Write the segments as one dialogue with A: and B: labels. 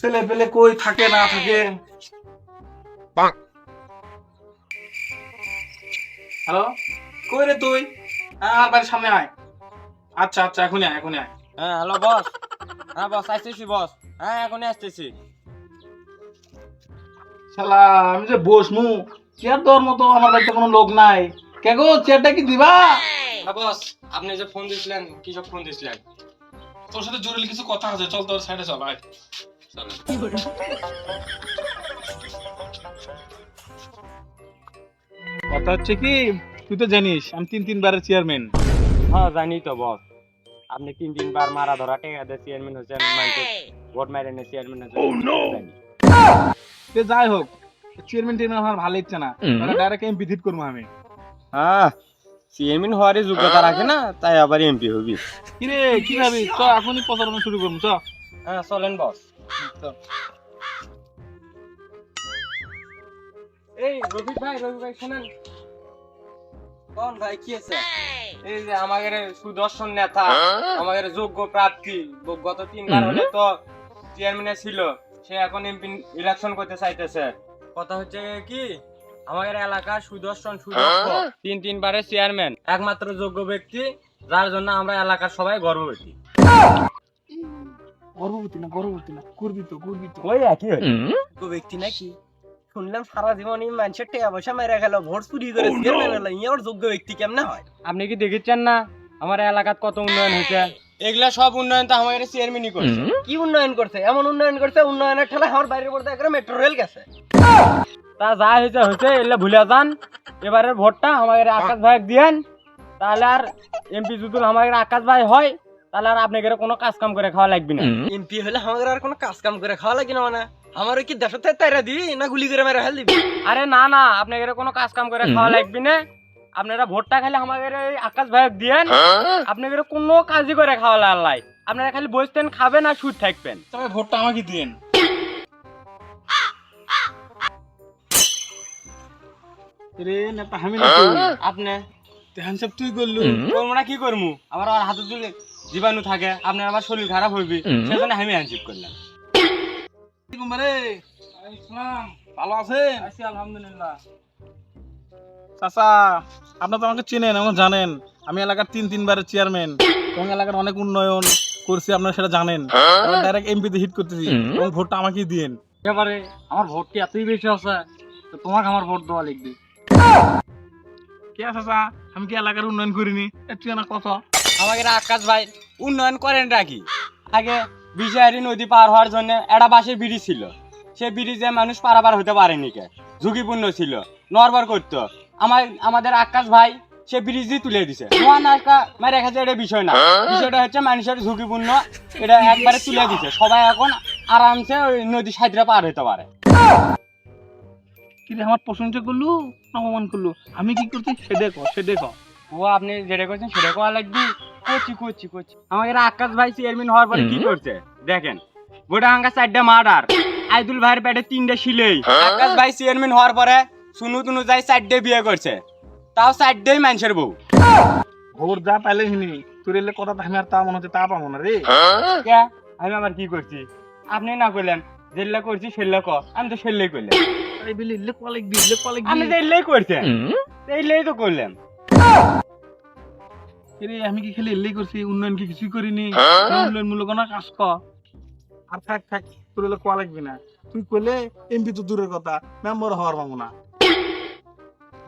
A: ছেলে পেলে কই থাকে না থাকে। হ্যালো, কই রে তুই? হ্যাঁ আমার বাড়ির সামনে আয়। আচ্ছা আচ্ছা এখনই আয় এখনই আয়।
B: হ্যাঁ হ্যালো বস। হ্যাঁ বস আসতেছি বস। হ্যাঁ এখনই আসতেছি।
A: শালা আমি যে বসমু, চেয়ার দেওয়ার মতো আমার বাড়িতে কোনো লোক নাই। কে গো চেয়ারটা কি দিবা?
B: হ্যাঁ বস, আপনি যে ফোন দিছিলেন, কি সব ফোন দিছিলেন?
A: তোর সাথে জরুরি কিছু কথা আছে, চল তোর সাইডে চল আয়।
B: চলেন।
A: কথা হচ্ছে কি, তুই তো জানিস আমি 3 বারের চেয়ারম্যান।
B: হ্যাঁ জানি তো বস, আপনি 3 বার মারা ধরা টেকা দিয়ে চেয়ারম্যান হচ্ছেন, মাইকে ভোট মাইরে নিয়ে চেয়ারম্যান হচ্ছেন, জানি।
A: যাই হোক, চেয়ারম্যান টেয়ারম্যান আমার ভালো ইচ্ছে না, ডাইরেক্ট এমপি ভিজিট করবো আমি।
B: হ্যাঁ চেয়ারম্যান হওয়ারই যোগ্যতা রাখে না, তাই আবার এমপি হবি।
A: কিরে কি ভাবি, চ এখনই প্রচারণা শুরু করবো চ।
B: হ্যাঁ চলেন বস।
A: চল।
B: এই রফিক ভাই শুনেন। কোন ভাই কি আছে? এই যে আমাদের সুদর্শন নেতা, আমাদের যোগ্য প্রার্থী, গত 3 বার হলে তো চেয়ারম্যান ছিল, সে এখন এমপি ইলেকশন করতে চাইতেছে। কথা হচ্ছে কি, আমাদের এলাকার সুদর্শন সুদক্ষ 3বারের চেয়ারম্যান, একমাত্র যোগ্য ব্যক্তি, যার জন্য আমরা এলাকার সবাই গর্ববতী।
A: গর্ভবতী না করবি তো
B: ওই একই যোগ্য ব্যক্তি নাকি? শুনলাম সারা জীবন এই মানুষের টাকা পয়সা মেরে গেল, ভোট চুরি করে চেয়ারম্যান হলো, ইনি আবার যোগ্য ব্যক্তি কেমনে হয়? আপনি কি দেখেছেন না আমার এলাকার কত উন্নয়ন হয়েছে? এগুলা সব উন্নয়ন তো আমাদের চেয়ারম্যানই করছে। কি উন্নয়ন করছে? এমন উন্নয়ন করছে, উন্নয়নের ঠেলা আমার বাইরের পড়তে একটা মেট্রো রেল গেছে। তা যা হয়েছে হয়েছে, এগুলা ভুলে যান। এবারের ভোটটা আমাদের আকাশ ভাই দিয়েন, তাহলে আর এমপি যদি আমাদের আকাশ ভাই হয়, তাহলে আর আপনাদের কোনো কাজ কাম করে খাওয়া লাগবে না। এমপি হলে আমাদের আর কোনো কাজ কাম করে খাওয়া লাগবে না মানে? আমার কি দেশতে তাইরা দিবি না গুলি করে মেরে ফেল দিবি? আরে না না, আপনাদের কোনো কাজ কাম করে খাওয়া লাগবে না। আপনারা ভোটটা খালি আমাদের এই আকাশ ভাই দিয়েন, আপনাদের কোনো কাজই করে খাওয়া লাগলাই। আপনারা খালি বসতেন, খাবেন আর শুট থাকবেন।
A: তবে ভোটটা আমাকে দিন। রে নেতা আমি না তুই,
B: আপনি
A: তেহান সব তুই করলু।
B: তোমরা কি করমু? আমার আর হাতে তুলে জীবাণু থাকে, আপনার আমার শরীর খারাপ হইবি, সেজন্য আমি হ্যান্ডশিপ করলাম।
A: রে ইসলাম ভালো আছেন?
B: আছি আলহামদুলিল্লাহ।
A: চাচা আপনি তো আমাকে চেনেন, আমাকে জানেন, আমি এলাকার 3 বারের চেয়ারম্যান এবং এলাকার অনেক উন্নয়ন করছি, আপনারা সেটা জানেন। ডাইরেক্ট এমপিতে হিট করতেছি এবং ভোটটা আমাকেই দিয়েন।
B: এবারে আমার ভোট কি এতই বেশি আছে, তো তোমাকে আমার ভোট দেওয়া লিখবে।
A: কে চাচা, আমি কি এলাকার উন্নয়ন করিনি? তুই না কথা
B: আমাদের আকাশ ভাই উন্নয়ন করেন রাখি। আগে বিষাহারি নদী পার হওয়ার জন্য একটা বাঁশের ব্রিজ ছিল, সে ব্রিজে মানুষ পারাপার হতে পারেনি, কে ঝুঁকিপূর্ণ ছিল, নড়বড় করতো। আমাদের আকাশ ভাই সে ব্রিজই তুলে দিছে। মানে রেখেছে, এটা বিষয় না, বিষয়টা হচ্ছে মানুষের ঝুঁকিপূর্ণ, এটা একবারে তুলে দিছে। সবাই এখন আরামসে ওই নদী সাইডে পার হতে পারে।
A: কি রে, আমার প্রশংসা করলু না অপমান করলু? আমি কি করছি সেটা কর।
B: ও আপনি যেটা করছেন সেটা করা লাগবে। করছি আমাদের আকাশ ভাই চেয়ারম্যান হওয়ার পরে কি করছে দেখেন। গোটা হাঙ্গা 4টা মার্ডার, আইদুল ভাইয়ের পেটে 3টা সিলেই। আকাশ ভাই চেয়ারম্যান হওয়ার পরে শুনু তুনু যাই 4টে বিয়ে করছে, তাও 4টেই মানুষের বউ।
A: ভোট যা পাইলে হিনি তোর এলে কথা আমি আর তা মনে হচ্ছে তা পাবো না রে।
B: কে আমি আবার কি করছি? আপনি না করলেন যেল্লা করছি সেল্লা ক, আমি তো সেল্লাই করলাম।
A: আরে বিলি ইলে কলেক দি
B: আপনি তো এল্লাই করছেন, এইলাই তো করলাম।
A: রে আমি কি খালি এলেই করছি, উন্নয়ন কি কিছুই করিনি? উন্নয়ন মূলক না কাজ কর। আর থাক তোর এলে কোয়া লাগবি না, তুই কইলে এমপি তো দূরের কথা, মেম্বার হওয়ার পাবো না।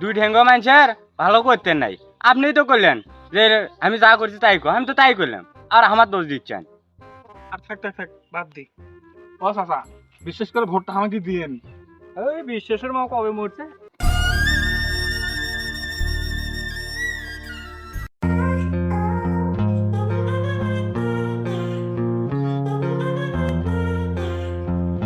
B: দুই ঠেঙ্গো মানুষের ভালো করতেন নাই, আপনি তো করলেন যে আমি যা করছি তাই কর, আমি তো তাই করলাম, আর আমার দোষ দিচ্ছেন।
A: আর থাক বাদ দি। ও চাচা বিশেষ করে ভোটটা আমাকে দিয়েন।
B: ওই বিশ্বাসের মা কবে মরছে